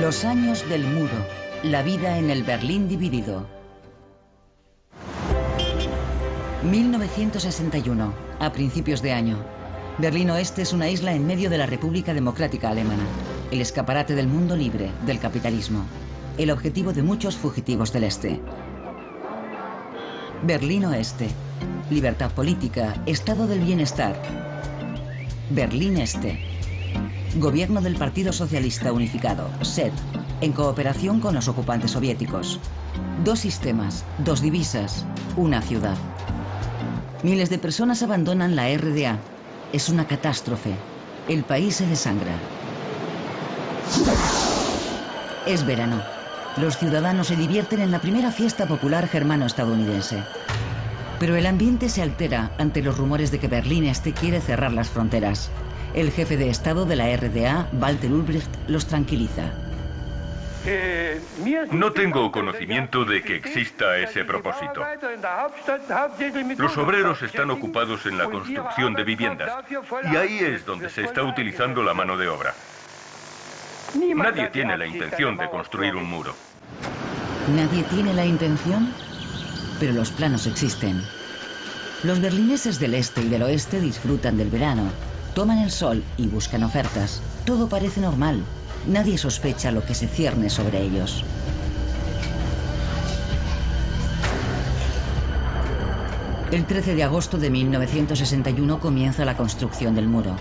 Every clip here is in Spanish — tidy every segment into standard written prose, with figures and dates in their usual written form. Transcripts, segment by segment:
Los años del muro. La vida en el Berlín dividido. 1961, a principios de año. Berlín Oeste es una isla en medio de la República Democrática Alemana, el escaparate del mundo libre, del capitalismo, el objetivo de muchos fugitivos del Este. Berlín Oeste, libertad política, estado del bienestar. Berlín Este, gobierno del Partido Socialista Unificado, SED, en cooperación con los ocupantes soviéticos. Dos sistemas, dos divisas, una ciudad. Miles de personas abandonan la RDA. Es una catástrofe. El país se desangra. Es verano. Los ciudadanos se divierten en la primera fiesta popular germano-estadounidense. Pero el ambiente se altera ante los rumores de que Berlín Este quiere cerrar las fronteras. El jefe de Estado de la RDA, Walter Ulbricht, los tranquiliza. No tengo conocimiento de que exista ese propósito. Los obreros están ocupados en la construcción de viviendas y ahí es donde se está utilizando la mano de obra. Nadie tiene la intención de construir un muro. ¿Nadie tiene la intención? Pero los planos existen. Los berlineses del este y del oeste disfrutan del verano, toman el sol y buscan ofertas. Todo parece normal. Nadie sospecha lo que se cierne sobre ellos. El 13 de agosto de 1961 comienza la construcción del muro.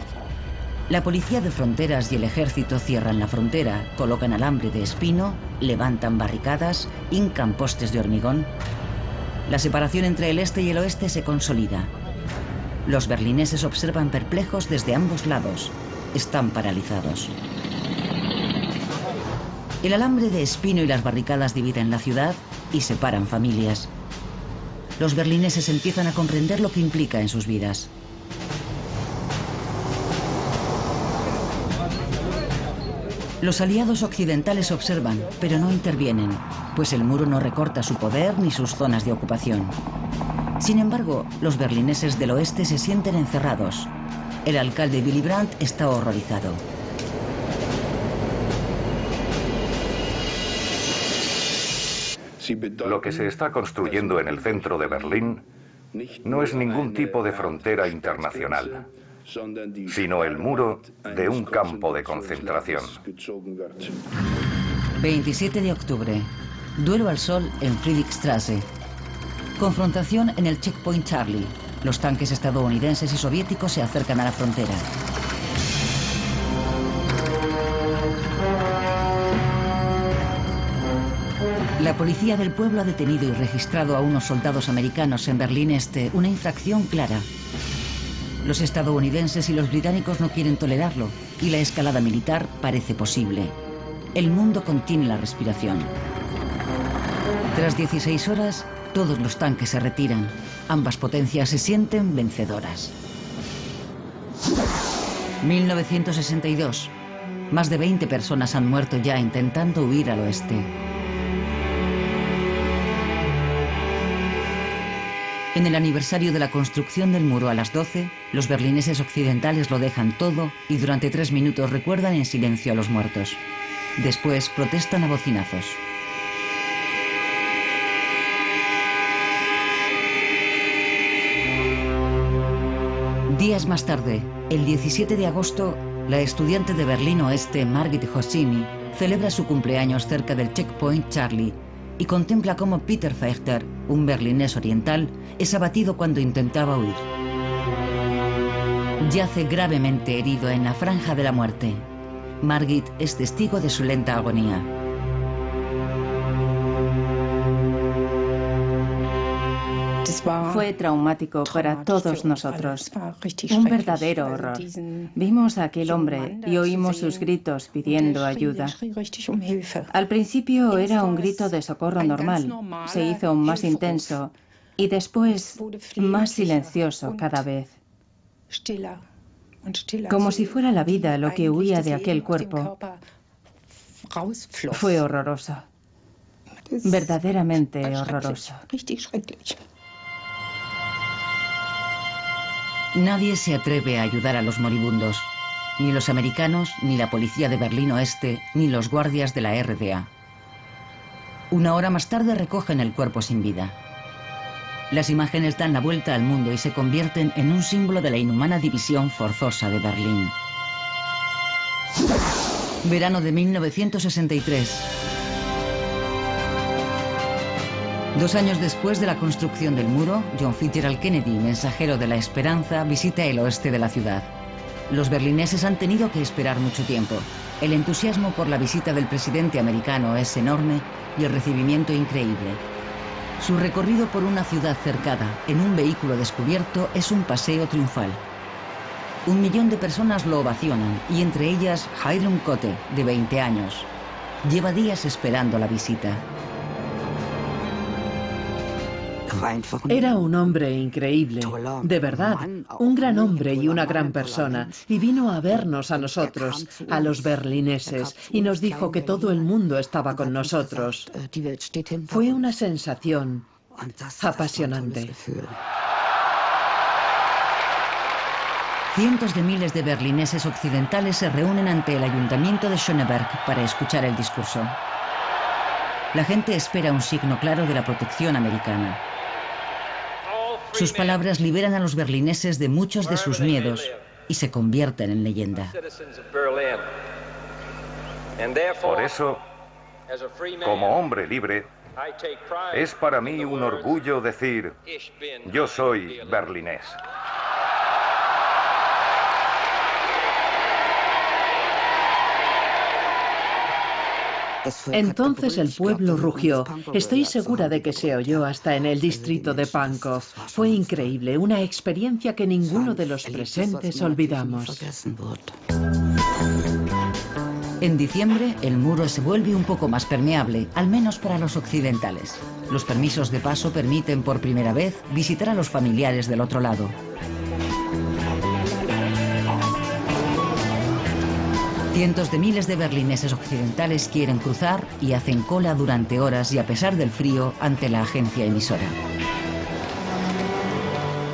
La policía de fronteras y el ejército cierran la frontera, colocan alambre de espino, levantan barricadas, hincan postes de hormigón. La separación entre el este y el oeste se consolida. Los berlineses observan perplejos desde ambos lados. Están paralizados. El alambre de espino y las barricadas dividen la ciudad y separan familias. Los berlineses empiezan a comprender lo que implica en sus vidas. Los aliados occidentales observan, pero no intervienen, pues el muro no recorta su poder ni sus zonas de ocupación. Sin embargo, los berlineses del oeste se sienten encerrados. El alcalde Willy Brandt está horrorizado. Lo que se está construyendo en el centro de Berlín no es ningún tipo de frontera internacional, sino el muro de un campo de concentración. 27 de octubre. Duelo al sol en Friedrichstraße. Confrontación en el Checkpoint Charlie. Los tanques estadounidenses y soviéticos se acercan a la frontera. La policía del pueblo ha detenido y registrado a unos soldados americanos en Berlín Este, una infracción clara. Los estadounidenses y los británicos no quieren tolerarlo y la escalada militar parece posible. El mundo contiene la respiración. Tras 16 horas, todos los tanques se retiran. Ambas potencias se sienten vencedoras. 1962. Más de 20 personas han muerto ya intentando huir al oeste. En el aniversario de la construcción del muro a las 12, los berlineses occidentales lo dejan todo y durante 3 minutos recuerdan en silencio a los muertos. Después protestan a bocinazos. Días más tarde, el 17 de agosto, la estudiante de Berlín Oeste, Margit Hosseini, celebra su cumpleaños cerca del Checkpoint Charlie y contempla cómo Peter Fechter, un berlinés oriental, es abatido cuando intentaba huir. Yace gravemente herido en la franja de la muerte. Margit es testigo de su lenta agonía. Fue traumático para todos nosotros. Un verdadero horror. Vimos a aquel hombre y oímos sus gritos pidiendo ayuda. Al principio era un grito de socorro normal. Se hizo aún más intenso y después más silencioso cada vez. Como si fuera la vida lo que huía de aquel cuerpo. Fue horroroso. Verdaderamente horroroso. Nadie se atreve a ayudar a los moribundos. Ni los americanos, ni la policía de Berlín Oeste, ni los guardias de la RDA. Una hora más tarde recogen el cuerpo sin vida. Las imágenes dan la vuelta al mundo y se convierten en un símbolo de la inhumana división forzosa de Berlín. Verano de 1963. 2 años después de la construcción del muro, John Fitzgerald Kennedy, mensajero de la esperanza, visita el oeste de la ciudad. Los berlineses han tenido que esperar mucho tiempo. El entusiasmo por la visita del presidente americano es enorme y el recibimiento increíble. Su recorrido por una ciudad cercada en un vehículo descubierto es un paseo triunfal. 1 millón de personas lo ovacionan y entre ellas Hiram Cote, de 20 años. Lleva días esperando la visita. Era un hombre increíble, de verdad, un gran hombre y una gran persona, y vino a vernos a nosotros, a los berlineses, y nos dijo que todo el mundo estaba con nosotros. Fue una sensación apasionante. Cientos de miles de berlineses occidentales se reúnen ante el ayuntamiento de Schöneberg para escuchar el discurso. La gente espera un signo claro de la protección americana. Sus palabras liberan a los berlineses de muchos de sus miedos y se convierten en leyenda. Por eso, como hombre libre, es para mí un orgullo decir, yo soy berlinés. Entonces el pueblo rugió. Estoy segura de que se oyó hasta en el distrito de Pankow. Fue increíble, una experiencia que ninguno de los presentes olvidamos. En diciembre, el muro se vuelve un poco más permeable, al menos para los occidentales. Los permisos de paso permiten por primera vez visitar a los familiares del otro lado. Cientos de miles de berlineses occidentales quieren cruzar y hacen cola durante horas y a pesar del frío ante la agencia emisora.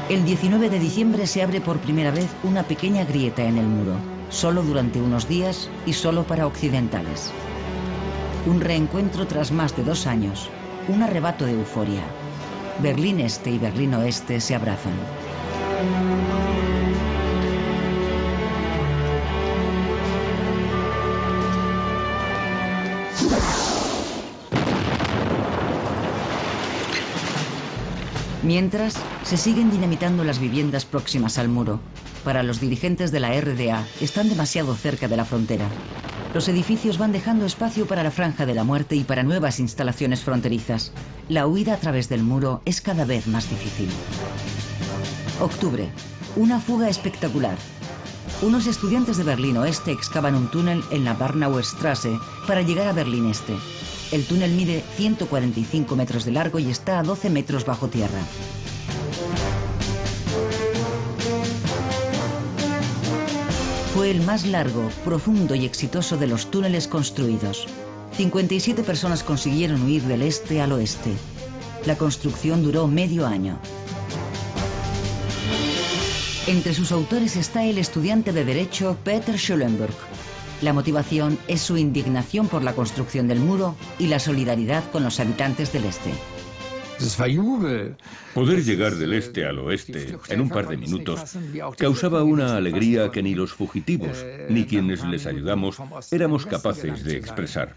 El 19 de diciembre se abre por primera vez una pequeña grieta en el muro, solo durante unos días y solo para occidentales. Un reencuentro tras más de 2 años, un arrebato de euforia. Berlín Este y Berlín Oeste se abrazan. Mientras, se siguen dinamitando las viviendas próximas al muro. Para los dirigentes de la RDA, están demasiado cerca de la frontera. Los edificios van dejando espacio para la franja de la muerte y para nuevas instalaciones fronterizas. La huida a través del muro es cada vez más difícil. Octubre. Una fuga espectacular. Unos estudiantes de Berlín Oeste excavan un túnel en la Barnauer Straße para llegar a Berlín Este. El túnel mide 145 metros de largo y está a 12 metros bajo tierra. Fue el más largo, profundo y exitoso de los túneles construidos. 57 personas consiguieron huir del este al oeste. La construcción duró medio año. Entre sus autores está el estudiante de Derecho Peter Schulenburg. La motivación es su indignación por la construcción del muro y la solidaridad con los habitantes del este. Poder llegar del este al oeste en un par de minutos causaba una alegría que ni los fugitivos ni quienes les ayudamos éramos capaces de expresar.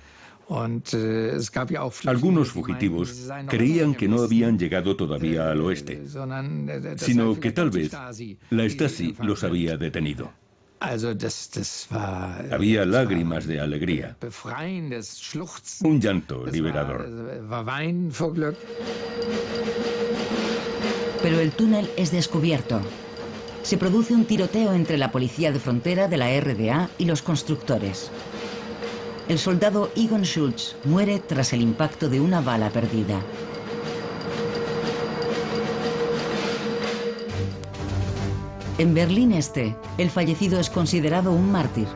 Algunos fugitivos creían que no habían llegado todavía al oeste, sino que tal vez la Stasi los había detenido. Había lágrimas de alegría, un llanto liberador. Pero el túnel es descubierto. Se produce un tiroteo entre la policía de frontera de la RDA y los constructores. El soldado Egon Schultz muere tras el impacto de una bala perdida. En Berlín Este, el fallecido es considerado un mártir.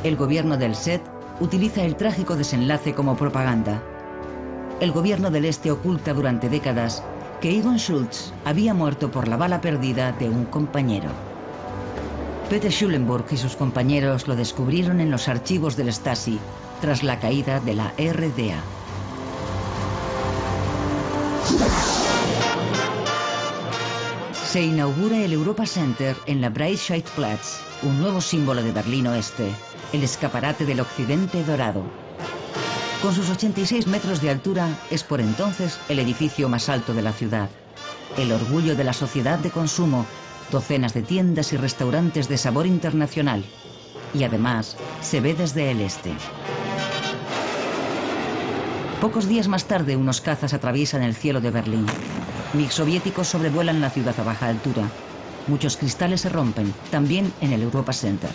El gobierno del SED utiliza el trágico desenlace como propaganda. El gobierno del Este oculta durante décadas que Egon Schultz había muerto por la bala perdida de un compañero. Peter Schulenburg y sus compañeros lo descubrieron en los archivos del Stasi tras la caída de la RDA. Se inaugura el Europa Center en la Breitscheidplatz, un nuevo símbolo de Berlín Oeste, el escaparate del occidente dorado. Con sus 86 metros de altura, es por entonces el edificio más alto de la ciudad, el orgullo de la sociedad de consumo, docenas de tiendas y restaurantes de sabor internacional, y además se ve desde el este. Pocos días más tarde, unos cazas atraviesan el cielo de Berlín. MiG soviéticos sobrevuelan la ciudad a baja altura. Muchos cristales se rompen, también en el Europa Center.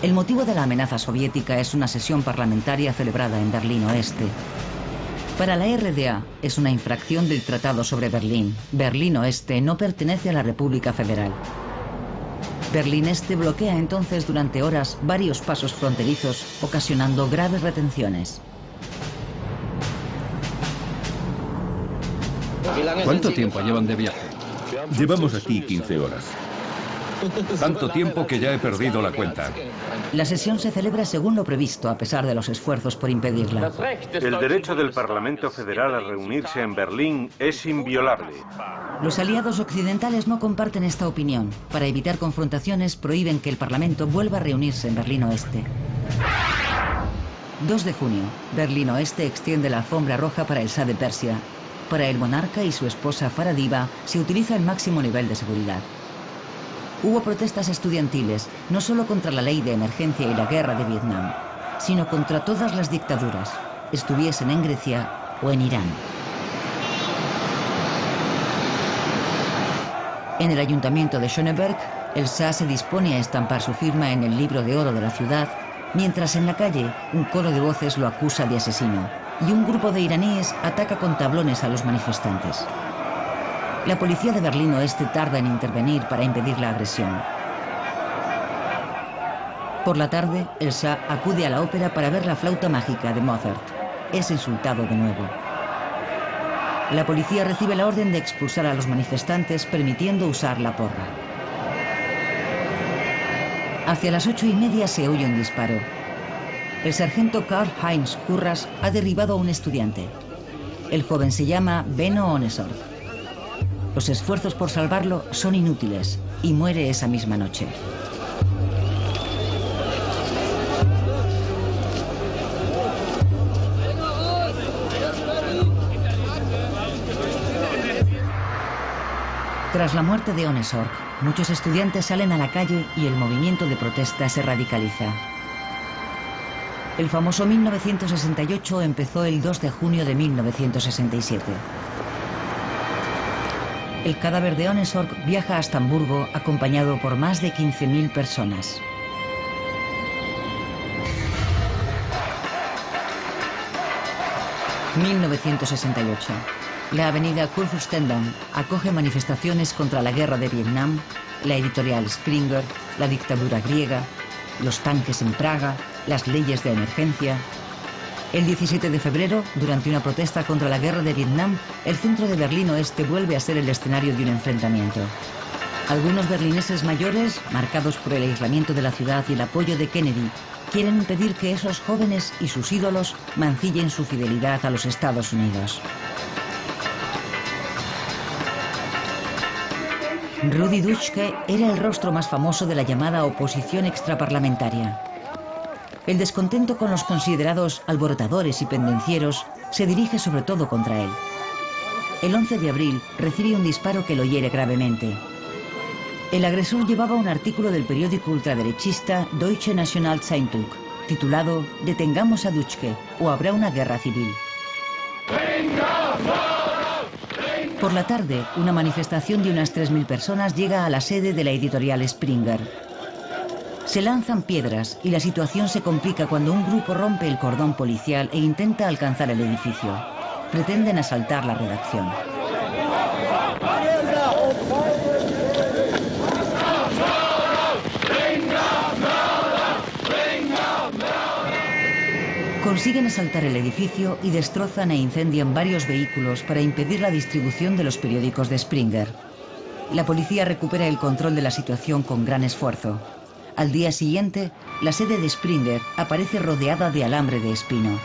El motivo de la amenaza soviética es una sesión parlamentaria celebrada en Berlín Oeste. Para la RDA es una infracción del Tratado sobre Berlín. Berlín Oeste no pertenece a la República Federal. Berlín Este bloquea entonces durante horas varios pasos fronterizos, ocasionando graves retenciones. ¿Cuánto tiempo llevan de viaje? Llevamos aquí 15 horas. Tanto tiempo que ya he perdido la cuenta. La sesión se celebra según lo previsto, a pesar de los esfuerzos por impedirla. El derecho del Parlamento Federal a reunirse en Berlín es inviolable. Los aliados occidentales no comparten esta opinión. Para evitar confrontaciones, prohíben que el Parlamento vuelva a reunirse en Berlín Oeste. 2 de junio, Berlín Oeste extiende la alfombra roja para el Shah de Persia. Para el monarca y su esposa Faradiva se utiliza el máximo nivel de seguridad. Hubo protestas estudiantiles, no solo contra la ley de emergencia y la guerra de Vietnam, sino contra todas las dictaduras, estuviesen en Grecia o en Irán. En el ayuntamiento de Schöneberg, el Shah se dispone a estampar su firma en el libro de oro de la ciudad, mientras en la calle un coro de voces lo acusa de asesino, y un grupo de iraníes ataca con tablones a los manifestantes. La policía de Berlín Oeste tarda en intervenir para impedir la agresión. Por la tarde, el Shah acude a la ópera para ver la flauta mágica de Mozart. Es insultado de nuevo. La policía recibe la orden de expulsar a los manifestantes, permitiendo usar la porra. Hacia las 8:30 se oye un disparo. El sargento Karl-Heinz Kurras ha derribado a un estudiante. El joven se llama Benno Ohnesorg. Los esfuerzos por salvarlo son inútiles y muere esa misma noche. Tras la muerte de Ohnesorg, muchos estudiantes salen a la calle y el movimiento de protesta se radicaliza. El famoso 1968 empezó el 2 de junio de 1967. El cadáver de Ohnesorg viaja hasta Hamburgo acompañado por más de 15.000 personas. ...1968... La avenida Kurfürstendamm acoge manifestaciones contra la guerra de Vietnam, la editorial Springer, la dictadura griega, los tanques en Praga, las leyes de emergencia. El 17 de febrero, durante una protesta contra la guerra de Vietnam, el centro de Berlín Oeste vuelve a ser el escenario de un enfrentamiento. Algunos berlineses mayores, marcados por el aislamiento de la ciudad y el apoyo de Kennedy, quieren impedir que esos jóvenes y sus ídolos mancillen su fidelidad a los Estados Unidos. Rudi Dutschke era el rostro más famoso de la llamada oposición extraparlamentaria. El descontento con los considerados alborotadores y pendencieros se dirige sobre todo contra él. El 11 de abril recibe un disparo que lo hiere gravemente. El agresor llevaba un artículo del periódico ultraderechista Deutsche Nationalzeitung, titulado «Detengamos a Dutschke o habrá una guerra civil». Por la tarde, una manifestación de unas 3.000 personas llega a la sede de la editorial Springer. Se lanzan piedras y la situación se complica cuando un grupo rompe el cordón policial e intenta alcanzar el edificio. Pretenden asaltar la redacción. Consiguen asaltar el edificio y destrozan e incendian varios vehículos para impedir la distribución de los periódicos de Springer. La policía recupera el control de la situación con gran esfuerzo. Al día siguiente, la sede de Springer aparece rodeada de alambre de espino.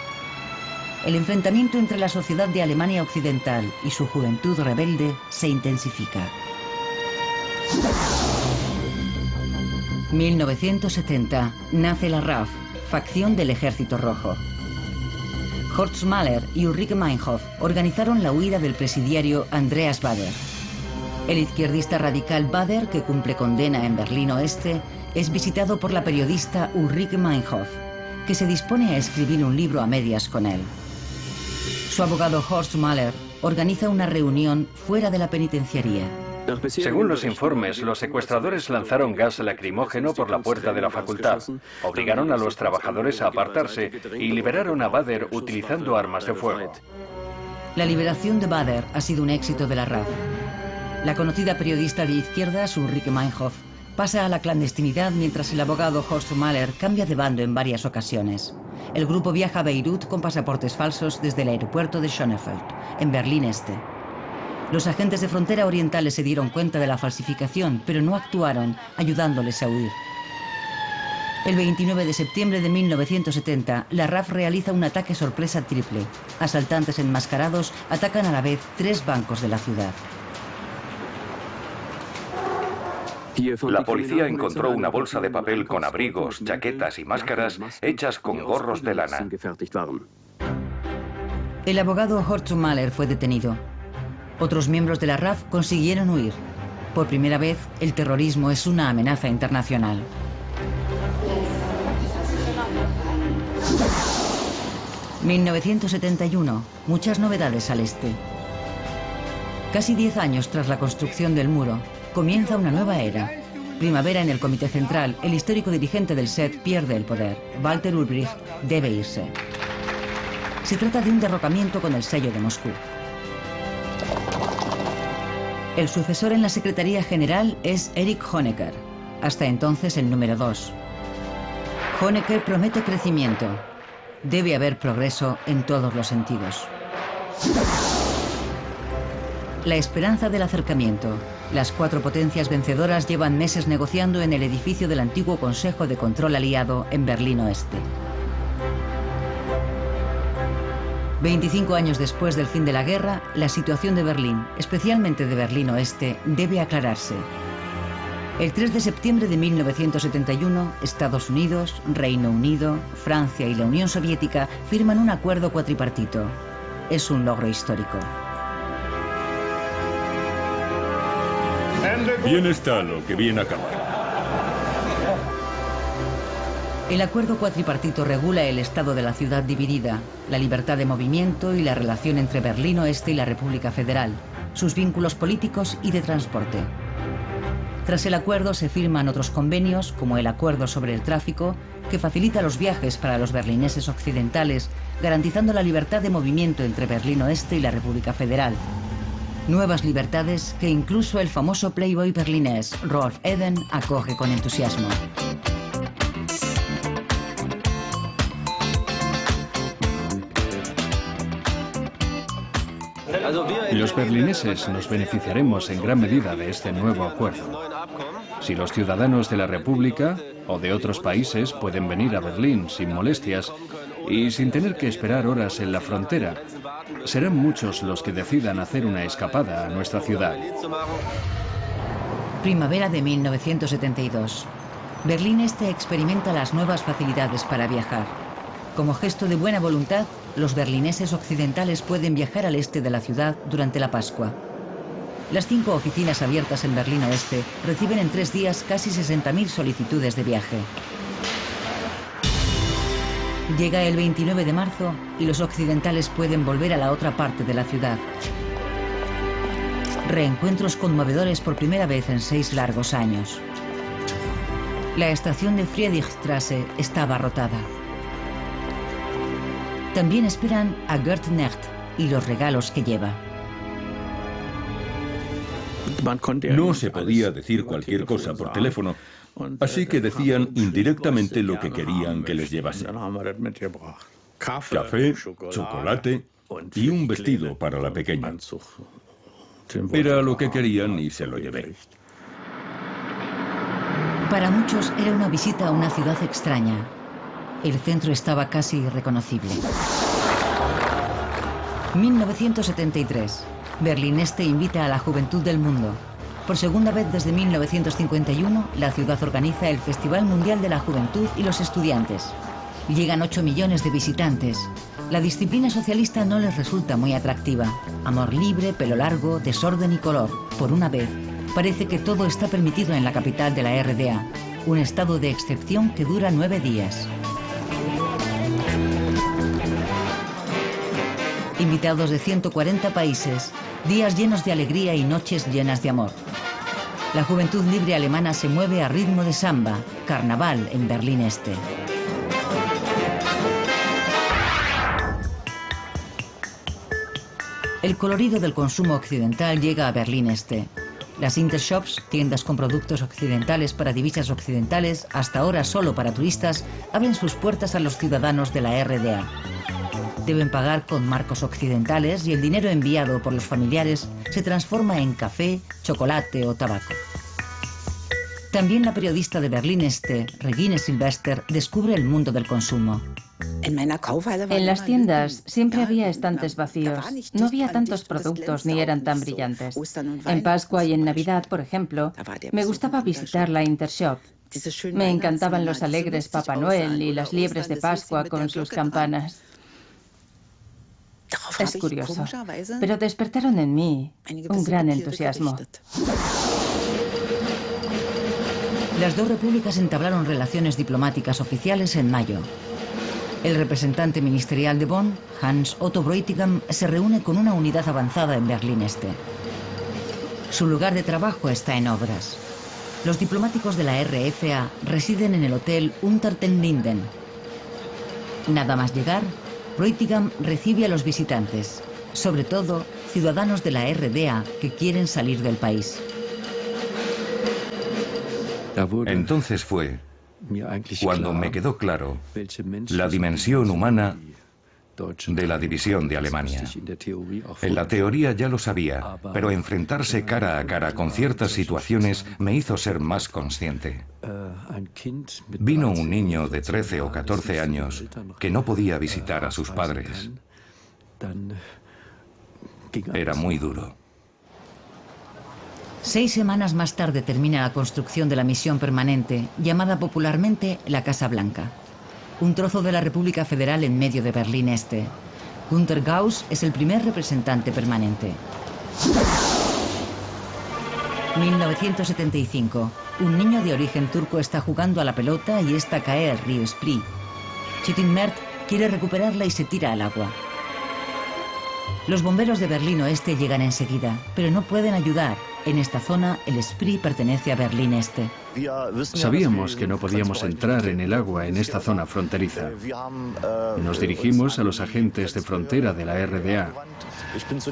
El enfrentamiento entre la sociedad de Alemania Occidental y su juventud rebelde se intensifica. 1970 nace la RAF, facción del Ejército Rojo. Horst Mahler y Ulrike Meinhof organizaron la huida del presidiario Andreas Baader. El izquierdista radical Baader, que cumple condena en Berlín Oeste, es visitado por la periodista Ulrike Meinhof, que se dispone a escribir un libro a medias con él. Su abogado Horst Mahler organiza una reunión fuera de la penitenciaría. Según los informes, los secuestradores lanzaron gas lacrimógeno por la puerta de la facultad, obligaron a los trabajadores a apartarse y liberaron a Baader utilizando armas de fuego. La liberación de Baader ha sido un éxito de la RAF. La conocida periodista de izquierdas, Ulrike Meinhof, pasa a la clandestinidad mientras el abogado Horst Mahler cambia de bando en varias ocasiones. El grupo viaja a Beirut con pasaportes falsos desde el aeropuerto de Schönefeld, en Berlín Este. Los agentes de frontera orientales se dieron cuenta de la falsificación, pero no actuaron, ayudándoles a huir. El 29 de septiembre de 1970, la RAF realiza un ataque sorpresa triple. Asaltantes enmascarados atacan a la vez 3 bancos de la ciudad. La policía encontró una bolsa de papel con abrigos, chaquetas y máscaras hechas con gorros de lana. El abogado Horst Mahler fue detenido. Otros miembros de la RAF consiguieron huir. Por primera vez, el terrorismo es una amenaza internacional. ...1971... muchas novedades al este. Casi 10 años tras la construcción del muro, comienza una nueva era. Primavera en el Comité Central, el histórico dirigente del SED pierde el poder. Walter Ulbricht debe irse. Se trata de un derrocamiento con el sello de Moscú. El sucesor en la Secretaría General es Erich Honecker, hasta entonces el número 2. Honecker promete crecimiento. Debe haber progreso en todos los sentidos. La esperanza del acercamiento. Las 4 potencias vencedoras llevan meses negociando en el edificio del antiguo Consejo de Control Aliado en Berlín Oeste. 25 años después del fin de la guerra, la situación de Berlín, especialmente de Berlín Oeste, debe aclararse. El 3 de septiembre de 1971, Estados Unidos, Reino Unido, Francia y la Unión Soviética firman un acuerdo cuatripartito. Es un logro histórico. Bien está lo que bien acaba. El acuerdo cuatripartito regula el estado de la ciudad dividida, la libertad de movimiento y la relación entre Berlín Oeste y la República Federal, sus vínculos políticos y de transporte. Tras el acuerdo se firman otros convenios, como el Acuerdo sobre el Tráfico, que facilita los viajes para los berlineses occidentales, garantizando la libertad de movimiento entre Berlín Oeste y la República Federal. Nuevas libertades que incluso el famoso playboy berlinés Rolf Eden acoge con entusiasmo. Los berlineses nos beneficiaremos en gran medida de este nuevo acuerdo. Si los ciudadanos de la República o de otros países pueden venir a Berlín sin molestias y sin tener que esperar horas en la frontera, serán muchos los que decidan hacer una escapada a nuestra ciudad. Primavera de 1972. Berlín Este experimenta las nuevas facilidades para viajar. Como gesto de buena voluntad, los berlineses occidentales pueden viajar al este de la ciudad durante la Pascua. Las 5 oficinas abiertas en Berlín Oeste reciben en 3 días casi 60.000 solicitudes de viaje. Llega el 29 de marzo y los occidentales pueden volver a la otra parte de la ciudad. Reencuentros conmovedores por primera vez en 6 largos años. La estación de Friedrichstraße está abarrotada. También esperan a Gerd Necht y los regalos que lleva. No se podía decir cualquier cosa por teléfono, así que decían indirectamente lo que querían que les llevase. Café, chocolate y un vestido para la pequeña. Era lo que querían y se lo llevé. Para muchos era una visita a una ciudad extraña. El centro estaba casi irreconocible. 1973. Berlín Este invita a la juventud del mundo. Por segunda vez desde 1951, la ciudad organiza el Festival Mundial de la Juventud y los Estudiantes. Llegan 8 millones de visitantes. La disciplina socialista no les resulta muy atractiva. Amor libre, pelo largo, desorden y color. Por una vez, parece que todo está permitido en la capital de la RDA. Un estado de excepción que dura 9 días. Invitados de 140 países, días llenos de alegría y noches llenas de amor. La juventud libre alemana se mueve a ritmo de samba, carnaval en Berlín Este. El colorido del consumo occidental llega a Berlín Este. Las Intershops, tiendas con productos occidentales para divisas occidentales, hasta ahora solo para turistas, abren sus puertas a los ciudadanos de la RDA. Deben pagar con marcos occidentales y el dinero enviado por los familiares se transforma en café, chocolate o tabaco. También la periodista de Berlín Este, Regine Silvester, descubre el mundo del consumo. En las tiendas siempre había estantes vacíos. No había tantos productos ni eran tan brillantes. En Pascua y en Navidad, por ejemplo, me gustaba visitar la Intershop. Me encantaban los alegres Papá Noel y las liebres de Pascua con sus campanas. Es curioso, pero despertaron en mí un gran entusiasmo. Las dos repúblicas entablaron relaciones diplomáticas oficiales en mayo. El representante ministerial de Bonn, Hans Otto Bräutigam, se reúne con una unidad avanzada en Berlín Este. Su lugar de trabajo está en obras. Los diplomáticos de la RFA residen en el hotel Unter den Linden. Nada más llegar, Bräutigam recibe a los visitantes, sobre todo ciudadanos de la RDA que quieren salir del país. Entonces fue cuando me quedó claro la dimensión humana de la división de Alemania. En la teoría ya lo sabía, pero enfrentarse cara a cara con ciertas situaciones me hizo ser más consciente. Vino un niño de 13 o 14 años que no podía visitar a sus padres. Era muy duro. 6 semanas más tarde termina la construcción de la misión permanente, llamada popularmente la Casa Blanca. Un trozo de la República Federal en medio de Berlín Este. Günter Gauss es el primer representante permanente. 1975. Un niño de origen turco está jugando a la pelota y esta cae al río Spree. Chetin Mert quiere recuperarla y se tira al agua. Los bomberos de Berlín Oeste llegan enseguida, pero no pueden ayudar. En esta zona, el Spree pertenece a Berlín Este. Sabíamos que no podíamos entrar en el agua en esta zona fronteriza. Nos dirigimos a los agentes de frontera de la RDA.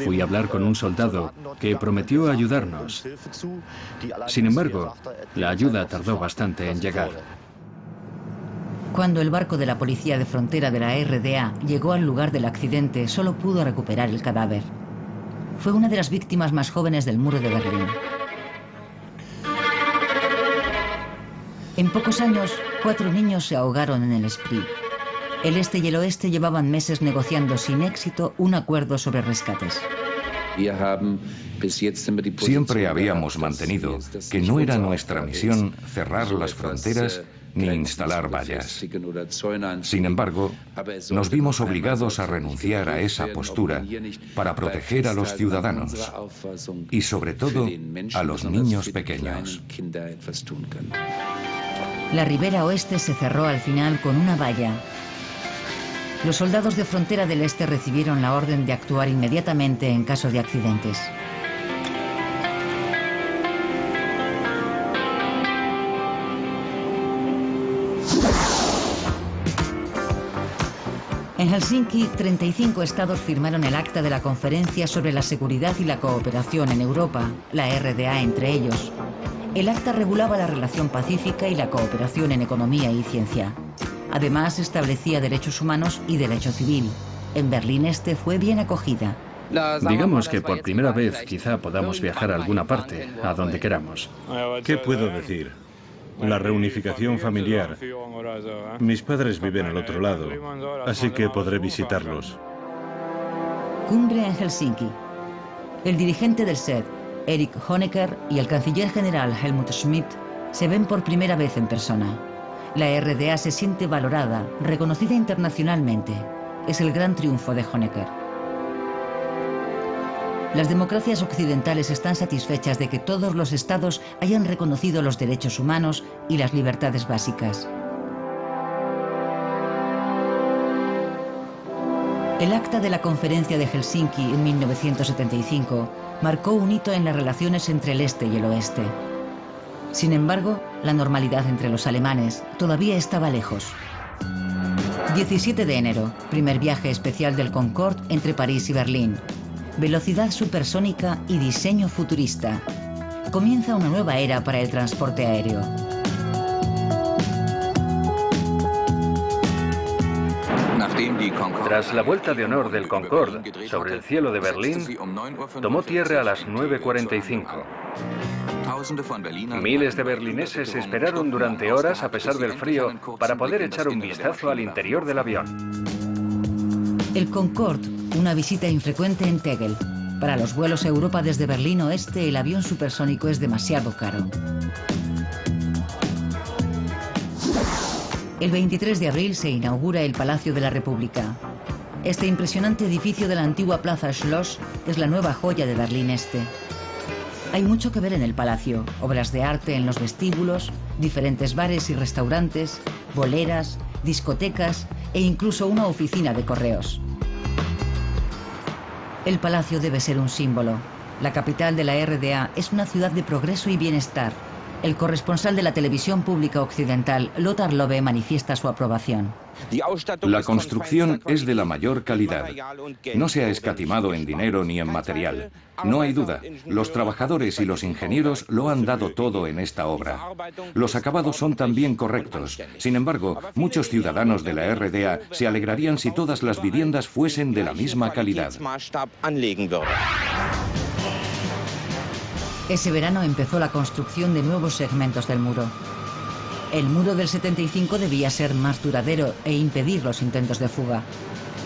Fui a hablar con un soldado que prometió ayudarnos. Sin embargo, la ayuda tardó bastante en llegar. Cuando el barco de la policía de frontera de la RDA llegó al lugar del accidente, solo pudo recuperar el cadáver. Fue una de las víctimas más jóvenes del muro de Berlín. En pocos años, 4 niños se ahogaron en el Spree. El este y el oeste llevaban meses negociando sin éxito un acuerdo sobre rescates. Siempre habíamos mantenido que no era nuestra misión cerrar las fronteras ni instalar vallas. Sin embargo, nos vimos obligados a renunciar a esa postura para proteger a los ciudadanos y, sobre todo, a los niños pequeños. La ribera oeste se cerró al final con una valla. Los soldados de frontera del este recibieron la orden de actuar inmediatamente en caso de accidentes. En Helsinki, 35 estados firmaron el acta de la Conferencia sobre la Seguridad y la Cooperación en Europa, la RDA entre ellos. El acta regulaba la relación pacífica y la cooperación en economía y ciencia. Además, establecía derechos humanos y derecho civil. En Berlín Este fue bien acogida. Digamos que por primera vez quizá podamos viajar a alguna parte, a donde queramos. ¿Qué puedo decir? La reunificación familiar. Mis padres viven al otro lado, así que podré visitarlos. Cumbre en Helsinki. El dirigente del SED, Erich Honecker, y el canciller general Helmut Schmidt se ven por primera vez en persona. La RDA se siente valorada, reconocida internacionalmente. Es el gran triunfo de Honecker. Las democracias occidentales están satisfechas de que todos los estados hayan reconocido los derechos humanos y las libertades básicas. El acta de la Conferencia de Helsinki en 1975 marcó un hito en las relaciones entre el este y el oeste. Sin embargo, la normalidad entre los alemanes todavía estaba lejos. 17 de enero, primer viaje especial del Concorde entre París y Berlín. Velocidad supersónica y diseño futurista. Comienza una nueva era para el transporte aéreo. Tras la vuelta de honor del Concorde sobre el cielo de Berlín, tomó tierra a las 9:45. Miles de berlineses esperaron durante horas a pesar del frío para poder echar un vistazo al interior del avión. El Concorde, una visita infrecuente en Tegel. Para los vuelos a Europa desde Berlín Oeste, el avión supersónico es demasiado caro. El 23 de abril se inaugura el Palacio de la República. Este impresionante edificio de la antigua Plaza Schloss es la nueva joya de Berlín Este. Hay mucho que ver en el palacio, obras de arte en los vestíbulos, diferentes bares y restaurantes, boleras, discotecas e incluso una oficina de correos. El palacio debe ser un símbolo. La capital de la RDA es una ciudad de progreso y bienestar. El corresponsal de la televisión pública occidental, Lothar Lobe, manifiesta su aprobación. La construcción es de la mayor calidad. No se ha escatimado en dinero ni en material. No hay duda, los trabajadores y los ingenieros lo han dado todo en esta obra. Los acabados son también correctos. Sin embargo, muchos ciudadanos de la RDA se alegrarían si todas las viviendas fuesen de la misma calidad. Ese verano empezó la construcción de nuevos segmentos del muro. El muro del 75 debía ser más duradero e impedir los intentos de fuga.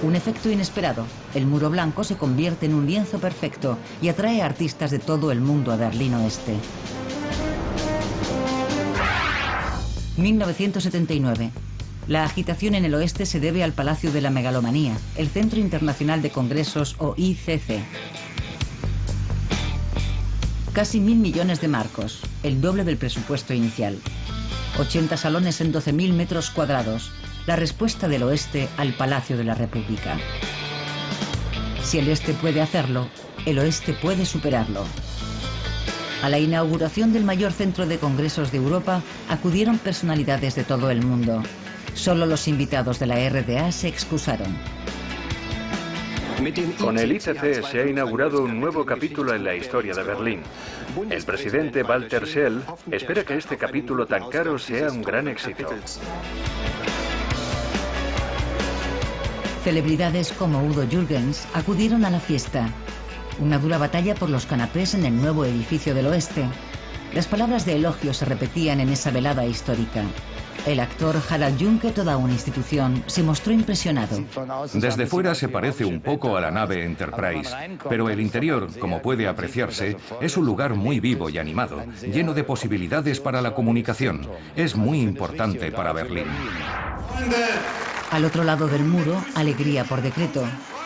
Un efecto inesperado. El muro blanco se convierte en un lienzo perfecto y atrae a artistas de todo el mundo a Berlín Oeste. 1979. La agitación en el oeste se debe al Palacio de la Megalomanía, el Centro Internacional de Congresos o ICC. Casi 1.000 millones de marcos, el doble del presupuesto inicial. 80 salones en 12.000 metros cuadrados. La respuesta del oeste al Palacio de la República. Si el este puede hacerlo, el oeste puede superarlo. A la inauguración del mayor centro de congresos de Europa acudieron personalidades de todo el mundo. Solo los invitados de la RDA se excusaron. Con el ICC se ha inaugurado un nuevo capítulo en la historia de Berlín. El presidente Walter Scheel espera que este capítulo tan caro sea un gran éxito. Celebridades como Udo Jürgens acudieron a la fiesta. Una dura batalla por los canapés en el nuevo edificio del oeste. Las palabras de elogio se repetían en esa velada histórica. El actor Harald Junke, toda una institución, se mostró impresionado. Desde fuera se parece un poco a la nave Enterprise, pero el interior, como puede apreciarse, es un lugar muy vivo y animado, lleno de posibilidades para la comunicación. Es muy importante para Berlín. Al otro lado del muro, alegría por decreto.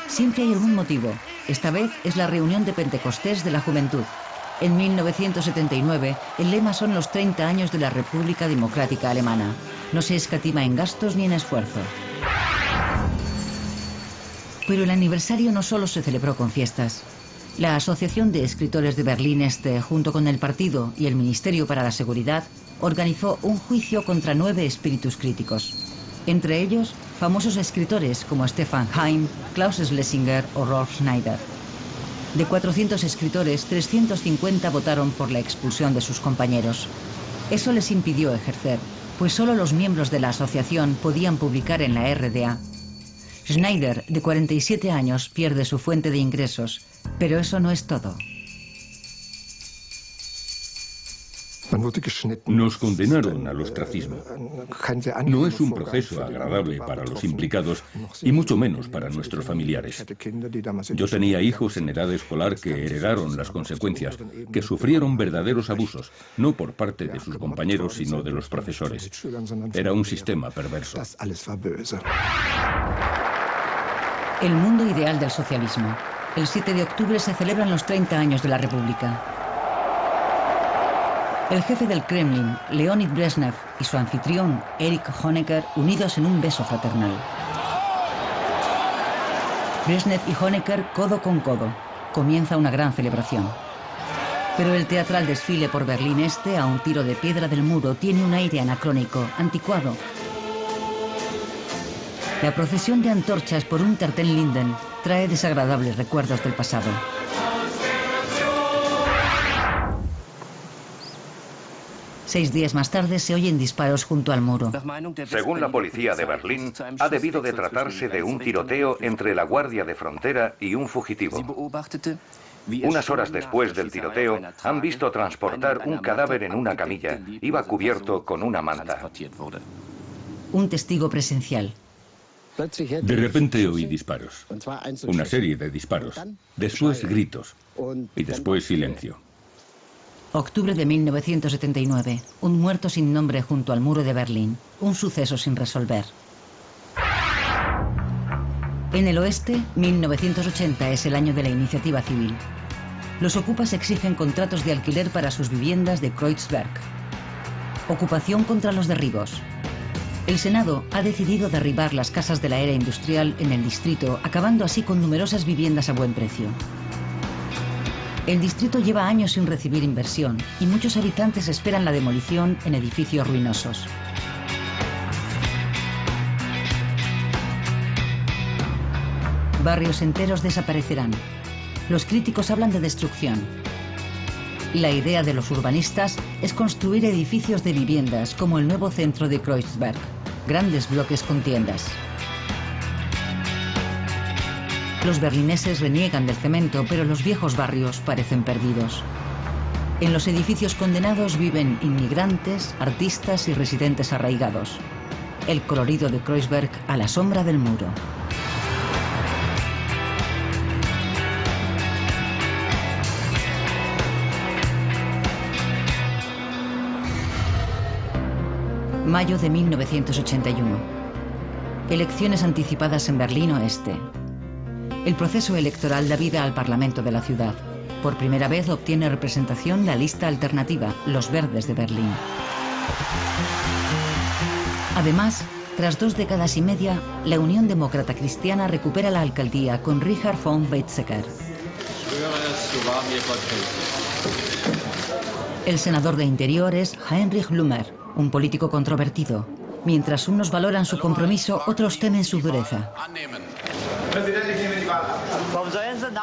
Siempre hay algún motivo. Esta vez es la reunión de Pentecostés de la juventud. En 1979, el lema son los 30 años de la República Democrática Alemana. No se escatima en gastos ni en esfuerzo. Pero el aniversario no solo se celebró con fiestas. La Asociación de Escritores de Berlín Este, junto con el partido y el Ministerio para la Seguridad, organizó un juicio contra 9 espíritus críticos. Entre ellos, famosos escritores como Stefan Heym, Klaus Schlesinger o Rolf Schneider. De 400 escritores, 350 votaron por la expulsión de sus compañeros. Eso les impidió ejercer, pues solo los miembros de la asociación podían publicar en la RDA. Schneider, de 47 años, pierde su fuente de ingresos, pero eso no es todo. Nos condenaron al ostracismo. No es un proceso agradable para los implicados y mucho menos para nuestros familiares. Yo tenía hijos en edad escolar que heredaron las consecuencias, que sufrieron verdaderos abusos, no por parte de sus compañeros, sino de los profesores. Era un sistema perverso. El mundo ideal del socialismo. El 7 de octubre se celebran los 30 años de la República. El jefe del Kremlin, Leonid Brezhnev, y su anfitrión, Erich Honecker, unidos en un beso fraternal. Brezhnev y Honecker codo con codo. Comienza una gran celebración. Pero el teatral desfile por Berlín Este, a un tiro de piedra del muro, tiene un aire anacrónico, anticuado. La procesión de antorchas por Unter den Linden trae desagradables recuerdos del pasado. Seis días más tarde se oyen disparos junto al muro. Según la policía de Berlín, ha debido de tratarse de un tiroteo entre la Guardia de Frontera y un fugitivo. Unas horas después del tiroteo, han visto transportar un cadáver en una camilla. Iba cubierto con una manta. Un testigo presencial. De repente oí disparos. Una serie de disparos. Después gritos. Y después silencio. Octubre de 1979. Un muerto sin nombre junto al muro de Berlín. Un suceso sin resolver. En el oeste, 1980 es el año de la iniciativa civil. Los ocupas exigen contratos de alquiler para sus viviendas de Kreuzberg. Ocupación contra los derribos. El Senado ha decidido derribar las casas de la era industrial en el distrito, acabando así con numerosas viviendas a buen precio. El distrito lleva años sin recibir inversión y muchos habitantes esperan la demolición en edificios ruinosos. Barrios enteros desaparecerán. Los críticos hablan de destrucción. La idea de los urbanistas es construir edificios de viviendas como el nuevo centro de Kreuzberg, grandes bloques con tiendas. Los berlineses reniegan del cemento, pero los viejos barrios parecen perdidos. En los edificios condenados viven inmigrantes, artistas y residentes arraigados. El colorido de Kreuzberg a la sombra del muro. Mayo de 1981. Elecciones anticipadas en Berlín Oeste. El proceso electoral da vida al Parlamento de la ciudad. Por primera vez obtiene representación la lista alternativa, los Verdes de Berlín. Además, tras 2 décadas y media, la Unión Demócrata Cristiana recupera la alcaldía con Richard von Weizsäcker. El senador de Interior es Heinrich Blumer, un político controvertido. Mientras unos valoran su compromiso, otros temen su dureza.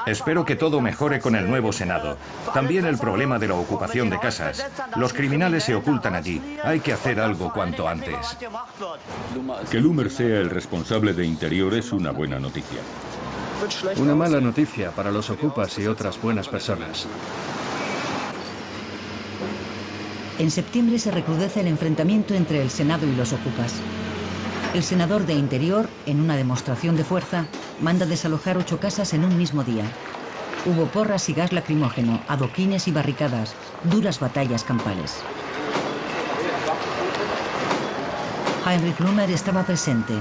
Espero que todo mejore con el nuevo Senado. También el problema de la ocupación de casas. Los criminales se ocultan allí. Hay que hacer algo cuanto antes. Que Blumer sea el responsable de Interior es una buena noticia. Una mala noticia para los ocupas y otras buenas personas. En septiembre se recrudece el enfrentamiento entre el Senado y los ocupas. El senador de Interior, en una demostración de fuerza, manda desalojar 8 casas en un mismo día. Hubo porras y gas lacrimógeno, adoquines y barricadas, duras batallas campales. Heinrich Blumer estaba presente.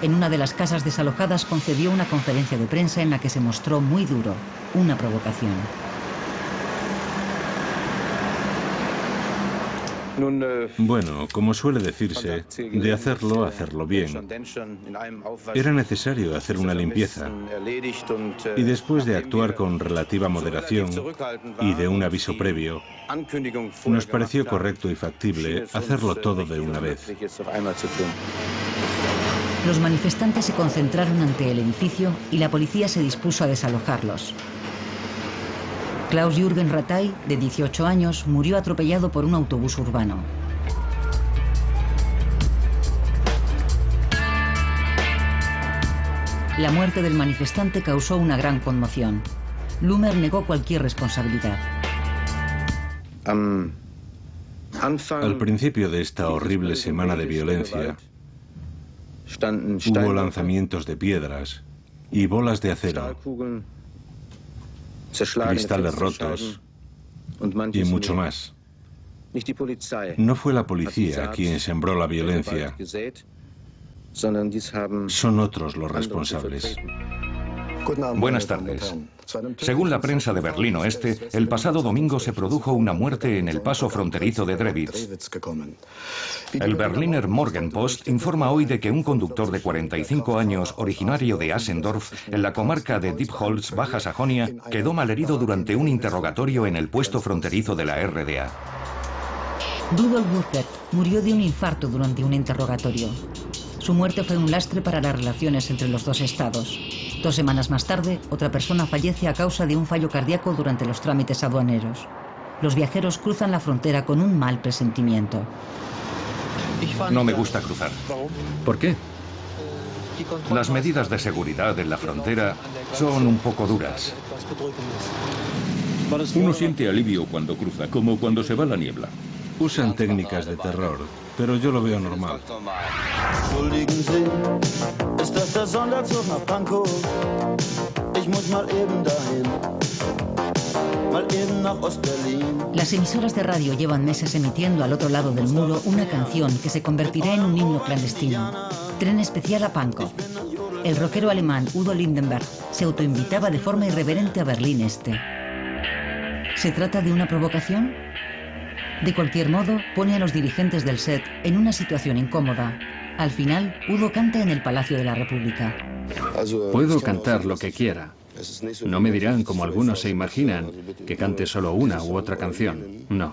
En una de las casas desalojadas concedió una conferencia de prensa en la que se mostró muy duro, una provocación. Bueno, como suele decirse, de hacerlo, hacerlo bien. Era necesario hacer una limpieza y después de actuar con relativa moderación y de un aviso previo, nos pareció correcto y factible hacerlo todo de una vez. Los manifestantes se concentraron ante el edificio y la policía se dispuso a desalojarlos. Klaus-Jürgen Rattay, de 18 años, murió atropellado por un autobús urbano. La muerte del manifestante causó una gran conmoción. Luhmer negó cualquier responsabilidad. Al principio de esta horrible semana de violencia, hubo lanzamientos de piedras y bolas de acero, cristales rotos y mucho más. No fue la policía quien sembró la violencia, son otros los responsables. Buenas tardes. Según la prensa de Berlín Oeste, el pasado domingo se produjo una muerte en el paso fronterizo de Drewitz. El Berliner Morgenpost informa hoy de que un conductor de 45 años, originario de Asendorf, en la comarca de Diepholz, Baja Sajonia, quedó malherido durante un interrogatorio en el puesto fronterizo de la RDA. Rudolf Burkert murió de un infarto durante un interrogatorio. Su muerte fue un lastre para las relaciones entre los dos estados. 2 semanas más tarde, otra persona fallece a causa de un fallo cardíaco durante los trámites aduaneros. Los viajeros cruzan la frontera con un mal presentimiento. No me gusta cruzar. ¿Por qué? Las medidas de seguridad en la frontera son un poco duras. Uno siente alivio cuando cruza, como cuando se va la niebla. Usan técnicas de terror, pero yo lo veo normal. Las emisoras de radio llevan meses emitiendo al otro lado del muro una canción que se convertirá en un himno clandestino. Tren especial a Pankow. El rockero alemán Udo Lindenberg se autoinvitaba de forma irreverente a Berlín Este. ¿Se trata de una provocación? De cualquier modo, pone a los dirigentes del SED en una situación incómoda. Al final, Udo canta en el Palacio de la República. Puedo cantar lo que quiera. No me dirán, como algunos se imaginan, que cante solo una u otra canción. No.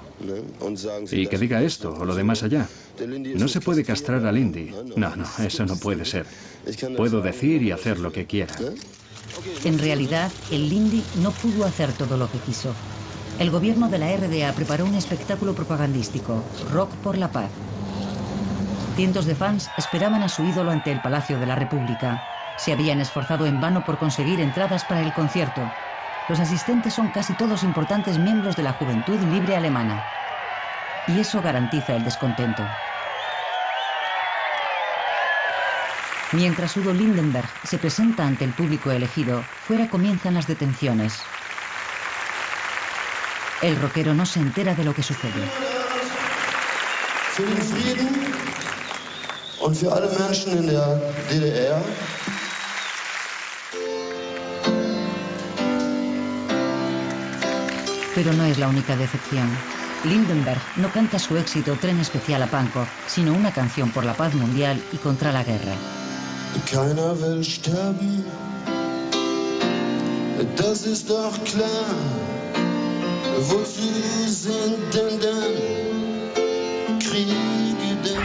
Y que diga esto o lo de más allá. No se puede castrar al Lindy. No, eso no puede ser. Puedo decir y hacer lo que quiera. En realidad, el Lindy no pudo hacer todo lo que quiso. El gobierno de la RDA preparó un espectáculo propagandístico, Rock por la Paz. Cientos de fans esperaban a su ídolo ante el Palacio de la República. Se habían esforzado en vano por conseguir entradas para el concierto. Los asistentes son casi todos importantes miembros de la Juventud Libre Alemana. Y eso garantiza el descontento. Mientras Udo Lindenberg se presenta ante el público elegido, fuera comienzan las detenciones. El rockero no se entera de lo que sucede. Für den Frieden und für alle Menschen in der DDR. Pero no es la única decepción. Lindenberg no canta su éxito Tren especial a Pankow, sino una canción por la paz mundial y contra la guerra. Keiner will sterben, das ist doch klar. Wozu sind denn dann Kriege denn?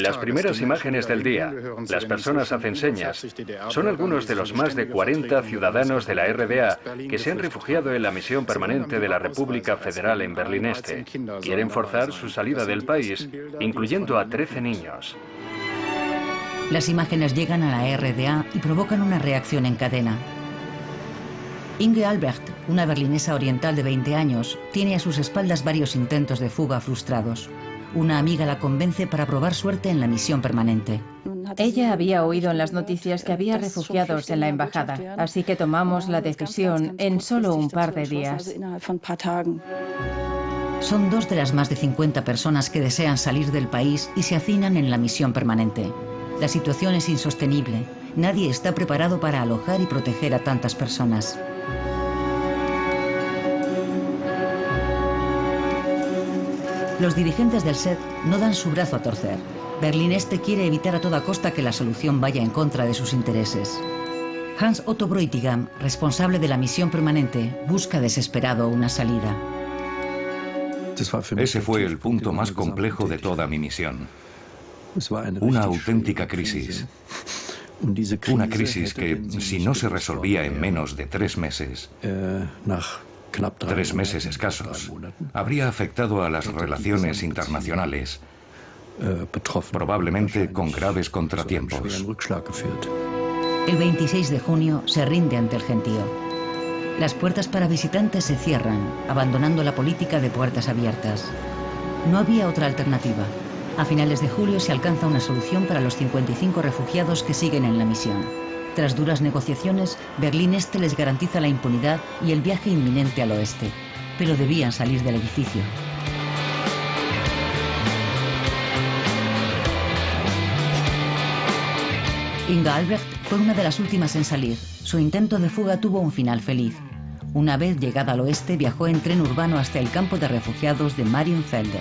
Las primeras imágenes del día, las personas hacen señas, son algunos de los más de 40 ciudadanos de la RDA que se han refugiado en la misión permanente de la República Federal en Berlín Este. Quieren forzar su salida del país, incluyendo a 13 niños. Las imágenes llegan a la RDA y provocan una reacción en cadena. Inge Albrecht, una berlinesa oriental de 20 años, tiene a sus espaldas varios intentos de fuga frustrados. Una amiga la convence para probar suerte en la misión permanente. Ella había oído en las noticias que había refugiados en la embajada, así que tomamos la decisión en solo un par de días. Son 2 de las más de 50 personas que desean salir del país y se hacinan en la misión permanente. La situación es insostenible. Nadie está preparado para alojar y proteger a tantas personas. Los dirigentes del SED no dan su brazo a torcer. Berlín Este quiere evitar a toda costa que la solución vaya en contra de sus intereses. Hans Otto Bräutigam, responsable de la misión permanente, busca desesperado una salida. Ese fue el punto más complejo de toda mi misión. Una auténtica crisis. Una crisis que, si no se resolvía en menos de 3 meses, 3 meses escasos, habría afectado a las relaciones internacionales probablemente con graves contratiempos. El 26 de junio se rinde ante el gentío. Las puertas para visitantes se cierran, abandonando la política de puertas abiertas. No había otra alternativa. A finales de julio se alcanza una solución para los 55 refugiados que siguen en la misión. Tras duras negociaciones, Berlín Este les garantiza la impunidad y el viaje inminente al oeste. Pero debían salir del edificio. Inga Albrecht fue una de las últimas en salir. Su intento de fuga tuvo un final feliz. Una vez llegada al oeste, viajó en tren urbano hasta el campo de refugiados de Marienfelde.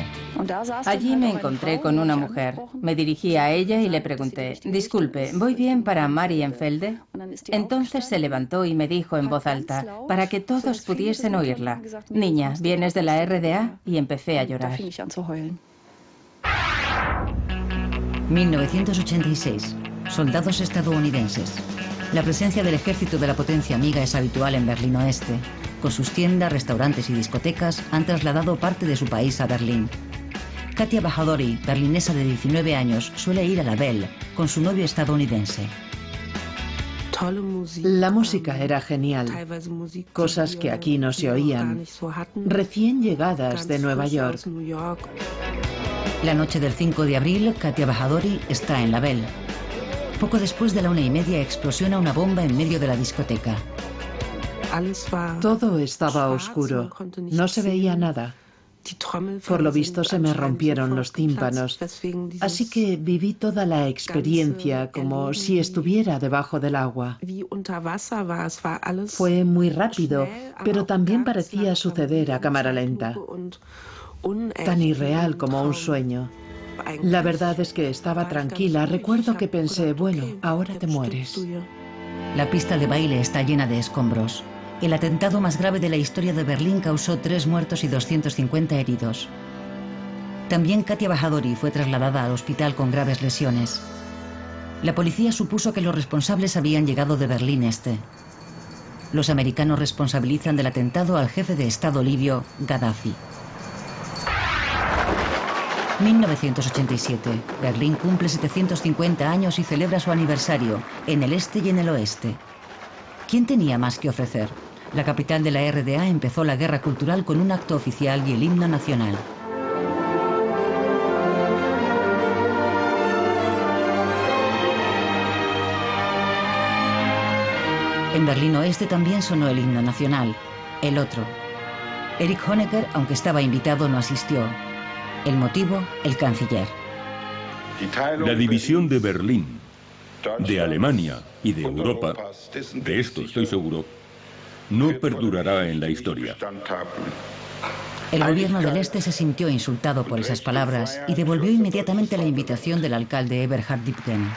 Allí me encontré con una mujer. Me dirigí a ella y le pregunté, disculpe, ¿voy bien para Marienfelde? Entonces se levantó y me dijo en voz alta, para que todos pudiesen oírla, niña, ¿vienes de la RDA? Y empecé a llorar. 1986. Soldados estadounidenses. La presencia del ejército de la potencia amiga es habitual en Berlín Oeste. Con sus tiendas, restaurantes y discotecas han trasladado parte de su país a Berlín. Katia Bahadori, berlinesa de 19 años, suele ir a la Belle con su novio estadounidense. La música era genial, cosas que aquí no se oían, recién llegadas de Nueva York. La noche del 5 de abril, Katia Bahadori está en la Belle. Poco después de la 1:30 explosiona una bomba en medio de la discoteca. Todo estaba oscuro, no se veía nada. Por lo visto se me rompieron los tímpanos, así que viví toda la experiencia como si estuviera debajo del agua. Fue muy rápido, pero también parecía suceder a cámara lenta, tan irreal como un sueño. La verdad es que estaba tranquila. Recuerdo que pensé, bueno, ahora te mueres. La pista de baile está llena de escombros. El atentado más grave de la historia de Berlín causó 3 muertos y 250 heridos. También Katia Bahadori fue trasladada al hospital con graves lesiones. La policía supuso que los responsables habían llegado de Berlín Este. Los americanos responsabilizan del atentado al jefe de Estado libio, Gaddafi. 1987. Berlín cumple 750 años y celebra su aniversario, en el este y en el oeste. ¿Quién tenía más que ofrecer? La capital de la RDA empezó la guerra cultural con un acto oficial y el himno nacional. En Berlín Oeste también sonó el himno nacional, el otro. Erich Honecker, aunque estaba invitado, no asistió. El motivo, el canciller. La división de Berlín, de Alemania y de Europa, de esto estoy seguro, no perdurará en la historia. El gobierno del Este se sintió insultado por esas palabras y devolvió inmediatamente la invitación del alcalde Eberhard Diepgen.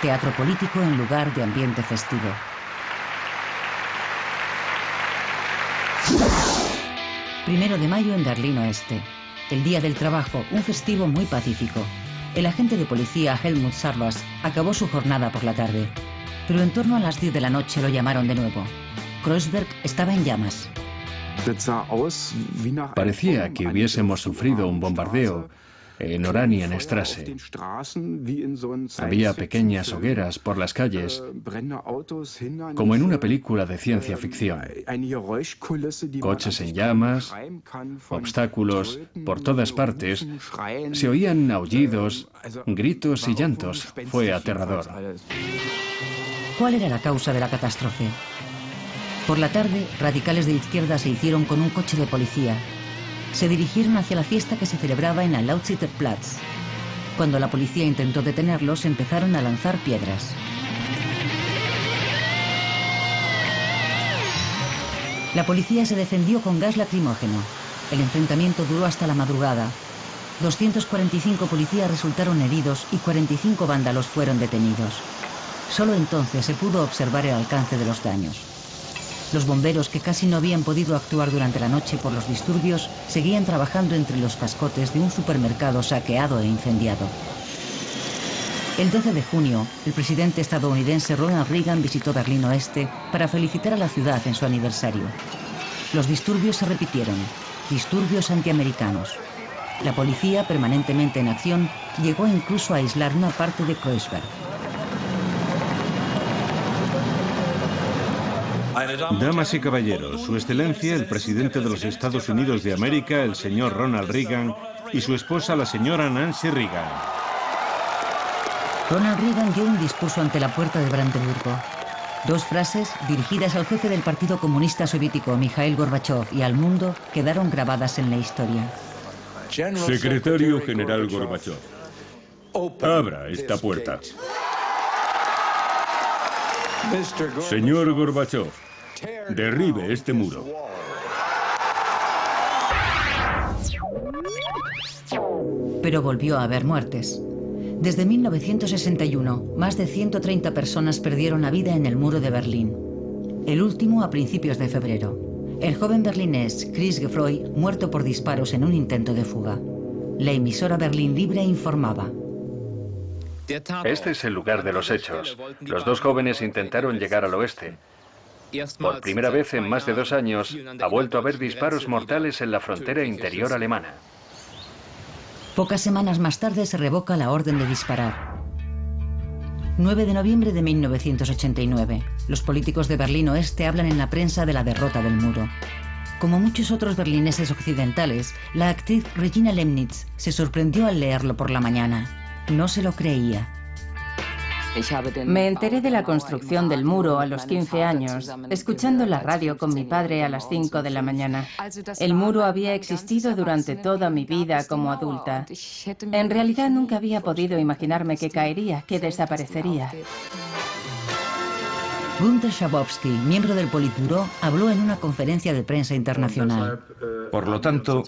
Teatro político en lugar de ambiente festivo. Primero de mayo en Berlín Oeste. El Día del Trabajo, un festivo muy pacífico. El agente de policía Helmut Sarvas acabó su jornada por la tarde, pero en torno a las 10 de la noche lo llamaron de nuevo. Kreuzberg estaba en llamas. Parecía que hubiésemos sufrido un bombardeo en Oranienstraße. Había pequeñas hogueras por las calles, como en una película de ciencia ficción. Coches en llamas, obstáculos por todas partes. Se oían aullidos, gritos y llantos. Fue aterrador. ¿Cuál era la causa de la catástrofe? Por la tarde, radicales de izquierda se hicieron con un coche de policía. Se dirigieron hacia la fiesta que se celebraba en el Lausitzer Platz. Cuando la policía intentó detenerlos, empezaron a lanzar piedras. La policía se defendió con gas lacrimógeno. El enfrentamiento duró hasta la madrugada. 245 policías resultaron heridos y 45 vándalos fueron detenidos. Solo entonces se pudo observar el alcance de los daños. Los bomberos, que casi no habían podido actuar durante la noche por los disturbios, seguían trabajando entre los cascotes de un supermercado saqueado e incendiado. El 12 de junio, el presidente estadounidense Ronald Reagan visitó Berlín Oeste para felicitar a la ciudad en su aniversario. Los disturbios se repitieron, disturbios antiamericanos. La policía, permanentemente en acción, llegó incluso a aislar una parte de Kreuzberg. Damas y caballeros, Su Excelencia, el presidente de los Estados Unidos de América, el señor Ronald Reagan, y su esposa, la señora Nancy Reagan. Ronald Reagan dio un discurso ante la puerta de Brandeburgo. Dos frases, dirigidas al jefe del Partido Comunista Soviético, Mikhail Gorbachev, y al mundo, quedaron grabadas en la historia. Secretario General Gorbachev, abra esta puerta. Señor Gorbachev, derribe este muro. Pero volvió a haber muertes. Desde 1961, más de 130 personas perdieron la vida en el muro de Berlín. El último a principios de febrero. El joven berlinés Chris Gefroy, muerto por disparos en un intento de fuga. La emisora Berlín Libre informaba. Este es el lugar de los hechos. Los dos jóvenes intentaron llegar al oeste. Por primera vez en más de 2 años, ha vuelto a haber disparos mortales en la frontera interior alemana. Pocas semanas más tarde se revoca la orden de disparar. 9 de noviembre de 1989. Los políticos de Berlín Oeste hablan en la prensa de la derrota del muro. Como muchos otros berlineses occidentales, la actriz Regina Lemnitz se sorprendió al leerlo por la mañana. No se lo creía. Me enteré de la construcción del muro a los 15 años, escuchando la radio con mi padre a las 5 de la mañana. El muro había existido durante toda mi vida como adulta. En realidad nunca había podido imaginarme que caería, que desaparecería. Günter Schabowski, miembro del Politburó, habló en una conferencia de prensa internacional. Por lo tanto,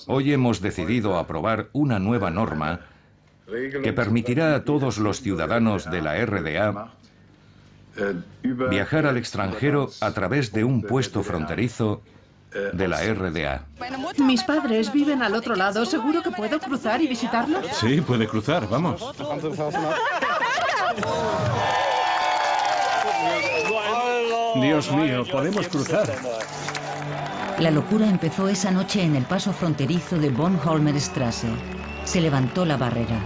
hoy hemos decidido aprobar una nueva norma que permitirá a todos los ciudadanos de la RDA viajar al extranjero a través de un puesto fronterizo de la RDA. Mis padres viven al otro lado. ¿Seguro que puedo cruzar y visitarlos? Sí, puede cruzar, vamos. Dios mío, podemos cruzar. La locura empezó esa noche en el paso fronterizo de Bornholmer-Straße. Se levantó la barrera.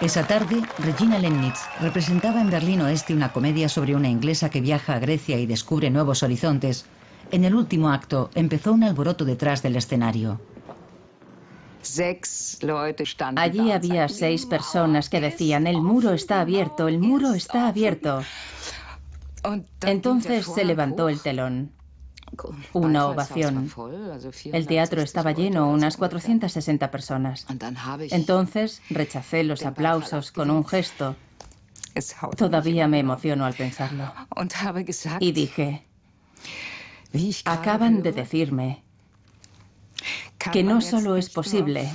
Esa tarde, Regina Lemnitz representaba en Berlín Oeste una comedia sobre una inglesa que viaja a Grecia y descubre nuevos horizontes. En el último acto, empezó un alboroto detrás del escenario. Allí había 6 personas que decían: el muro está abierto, el muro está abierto. Entonces se levantó el telón. Una ovación. El teatro estaba lleno, unas 460 personas. Entonces rechacé los aplausos con un gesto. Todavía me emociono al pensarlo. Y dije: acaban de decirme que no solo es posible,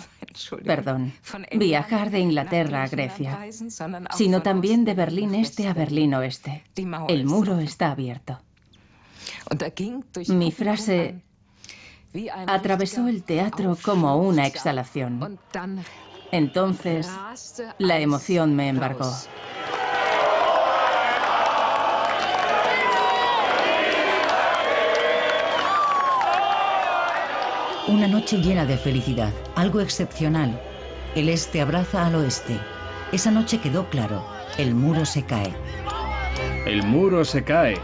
viajar de Inglaterra a Grecia, sino también de Berlín Este a Berlín Oeste. El muro está abierto. Mi frase atravesó el teatro como una exhalación. Entonces, la emoción me embargó. Una noche llena de felicidad, algo excepcional. El este abraza al oeste. Esa noche quedó claro, el muro se cae. El muro se cae.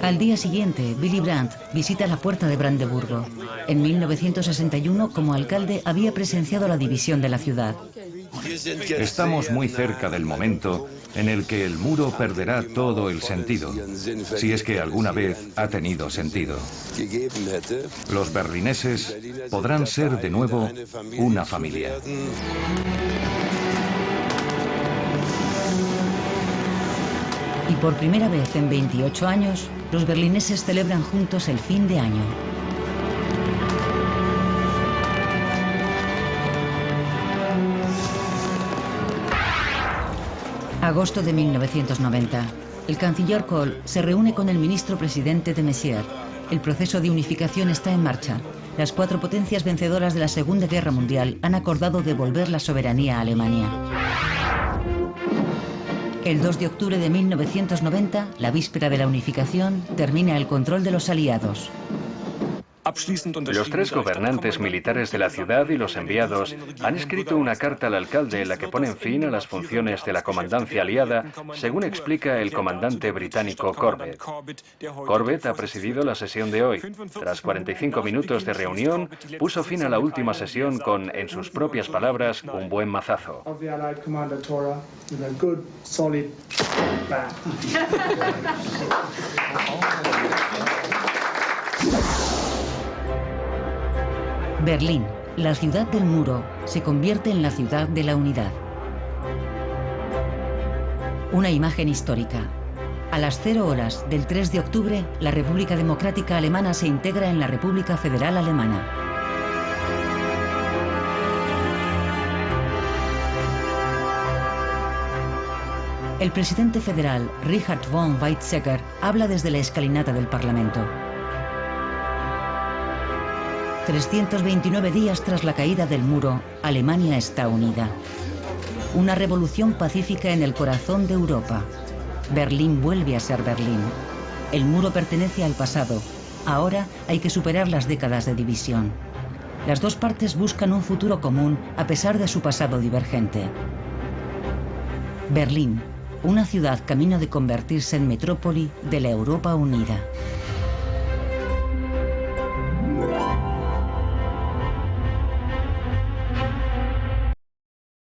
Al día siguiente, Willy Brandt visita la puerta de Brandeburgo. En 1961, como alcalde, había presenciado la división de la ciudad. Estamos muy cerca del momento en el que el muro perderá todo el sentido, si es que alguna vez ha tenido sentido. Los berlineses podrán ser de nuevo una familia. Y por primera vez en 28 años, los berlineses celebran juntos el fin de año. Agosto de 1990. El canciller Kohl se reúne con el ministro presidente de Messier. El proceso de unificación está en marcha. Las 4 potencias vencedoras de la Segunda Guerra Mundial han acordado devolver la soberanía a Alemania. El 2 de octubre de 1990, la víspera de la unificación, termina el control de los aliados. Los 3 gobernantes militares de la ciudad y los enviados han escrito una carta al alcalde en la que ponen fin a las funciones de la comandancia aliada, según explica el comandante británico Corbett. Corbett ha presidido la sesión de hoy. Tras 45 minutos de reunión, puso fin a la última sesión con, en sus propias palabras, un buen mazazo. Berlín, la ciudad del muro, se convierte en la ciudad de la unidad. Una imagen histórica. A las 0 horas del 3 de octubre, la República Democrática Alemana se integra en la República Federal Alemana. El presidente federal, Richard von Weizsäcker, habla desde la escalinata del Parlamento. 329 días tras la caída del muro, Alemania está unida. Una revolución pacífica en el corazón de Europa. Berlín vuelve a ser Berlín. El muro pertenece al pasado. Ahora hay que superar las décadas de división. Las 2 partes buscan un futuro común a pesar de su pasado divergente. Berlín, una ciudad camino de convertirse en metrópoli de la Europa unida.